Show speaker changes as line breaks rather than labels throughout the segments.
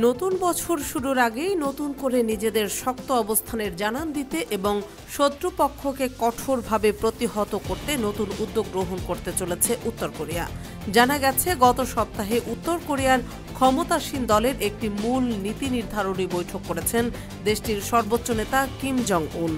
নতুন বছর শুরুর আগেই নতুন করে নিজেদের শক্ত অবস্থানের জানান দিতে এবং শত্রুপক্ষকে কঠোরভাবে প্রতিহত করতে নতুন উদ্যোগ গ্রহণ করতে চলেছে উত্তর কোরিয়া। জানা গেছে, গত সপ্তাহে উত্তর কোরিয়ার ক্ষমতাসীন দলের একটি মূল নীতি নির্ধারণী বৈঠক করেছেন দেশটির সর্বোচ্চ নেতা কিম জং উন।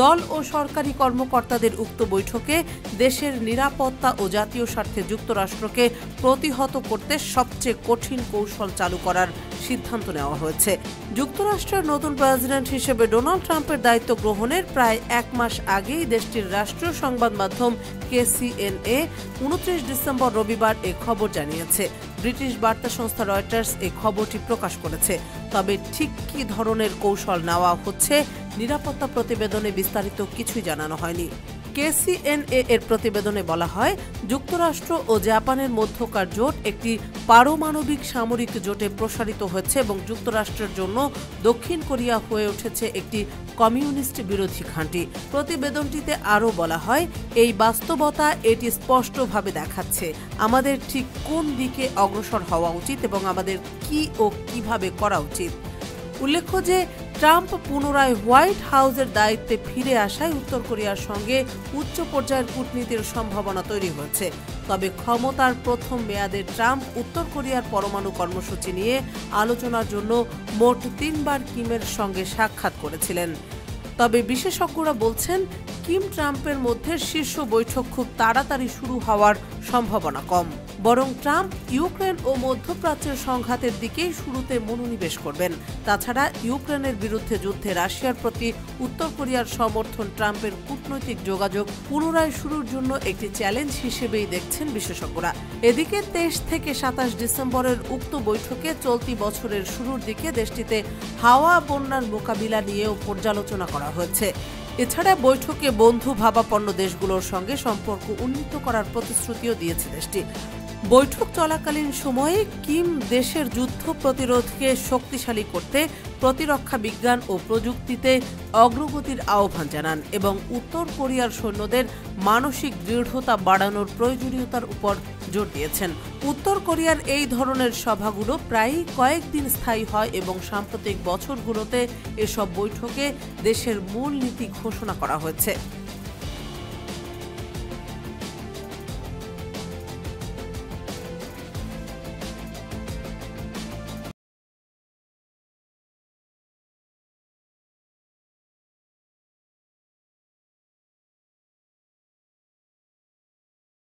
দল ও সরকারি কর্মকর্তাদের উক্ত বৈঠকে দেশের নিরাপত্তা ও জাতীয় স্বার্থে যুক্তরাষ্ট্রকে প্রতিহত করতে সবচেয়ে কঠিন কৌশল চালু করার সিদ্ধান্ত নেওয়া হয়েছে। যুক্তরাষ্ট্রের নতুন প্রেসিডেন্ট হিসেবে ডোনাল্ড ট্রাম্পের দায়িত্ব গ্রহণের প্রায় এক মাস আগেই দেশটির রাষ্ট্রীয় সংবাদ মাধ্যম KCNA 29 ডিসেম্বর রবিবার এ খবর জানিয়েছে। ব্রিটিশ বার্তা সংস্থা রয়টার্স এই খবরটি প্রকাশ করেছে। তবে ঠিক কী ধরনের কৌশল নেওয়া হচ্ছে নিরাপত্তা প্রতিবেদনে বিস্তারিত কিছুই জানানো হয়নি। KCNA এর প্রতিবেদনে বলা হয়, যুক্তরাষ্ট্র ও জাপানের মধ্যকার জোট একটি পারমাণবিক সামরিক জোটে প্রসারিত হয়েছে এবং যুক্তরাষ্ট্রের জন্য দক্ষিণ কোরিয়া হয়ে উঠেছে একটি কমিউনিস্ট বিরোধী ঘাঁটি। প্রতিবেদনটিতে আরও বলা হয়, এই বাস্তবতা এটি স্পষ্টভাবে দেখাচ্ছে আমাদের ঠিক কোন দিকে অগ্রসর হওয়া উচিত এবং আমাদের কি ও কিভাবে করা উচিত। উল্লেখ্য যে ট্রাম্প পুনরায় হোয়াইট হাউসের দায়িত্বে ফিরে আসায় উত্তর কোরিয়ার সঙ্গে উচ্চ পর্যায়ের কূটনীতির সম্ভাবনা তৈরি হয়েছে। তবে ক্ষমতার প্রথম মেয়াদে ট্রাম্প উত্তর কোরিয়ার পরমাণু কর্মসূচি নিয়ে আলোচনার জন্য মোট 3 বার কিমের সঙ্গে সাক্ষাৎ করেছিলেন। তবে বিশেষজ্ঞরা বলছেন, কিম ট্রাম্পের মধ্যে শীর্ষ বৈঠক খুব তাড়াতাড়ি শুরু হওয়ার সম্ভাবনা কম। বরং ট্রাম্প ইউক্রেন ও মধ্যপ্রাচ্যের সংঘাতের দিকেই শুরুতে মনোনিবেশ করবেন। তাছাড়া ইউক্রেনের বিরুদ্ধে যুদ্ধে রাশিয়ার প্রতি উত্তর কোরিয়ার সমর্থন ট্রাম্পের কূটনৈতিক যোগাযোগ পুনরায় শুরুর জন্য একটি চ্যালেঞ্জ হিসেবেই দেখছেন বিশেষজ্ঞরা। এদিকে 23 থেকে 27 ডিসেম্বরের উক্ত বৈঠকে চলতি বছরের শুরুর দিকে দেশটিতে হাওয়া বন্যার মোকাবিলা নিয়েও পর্যালোচনা করা হয়েছে। এছাড়া বৈঠকে বন্ধু ভাবাপন্ন দেশগুলোর সঙ্গে সম্পর্ক উন্নীত করার প্রতিশ্রুতিও দিয়েছে দেশটি। বৈঠক চলাকালীন সময়ে কিম দেশের যুদ্ধ প্রতিরোধকে শক্তিশালী করতে প্রতিরক্ষা বিজ্ঞান ও প্রযুক্তিতে অগ্রগতির আহ্বান জানান এবং উত্তর কোরিয়ার সৈন্যদের মানসিক দৃঢ়তা বাড়ানোর প্রয়োজনীয়তার উপর জোর দিয়েছেন। উত্তর কোরিয়ার এই ধরনের সভাগুলো প্রায়ই কয়েকদিন স্থায়ী হয় এবং সাম্প্রতিক বছরগুলোতে এসব বৈঠকে দেশের মূল নীতি ঘোষণা করা হয়েছে।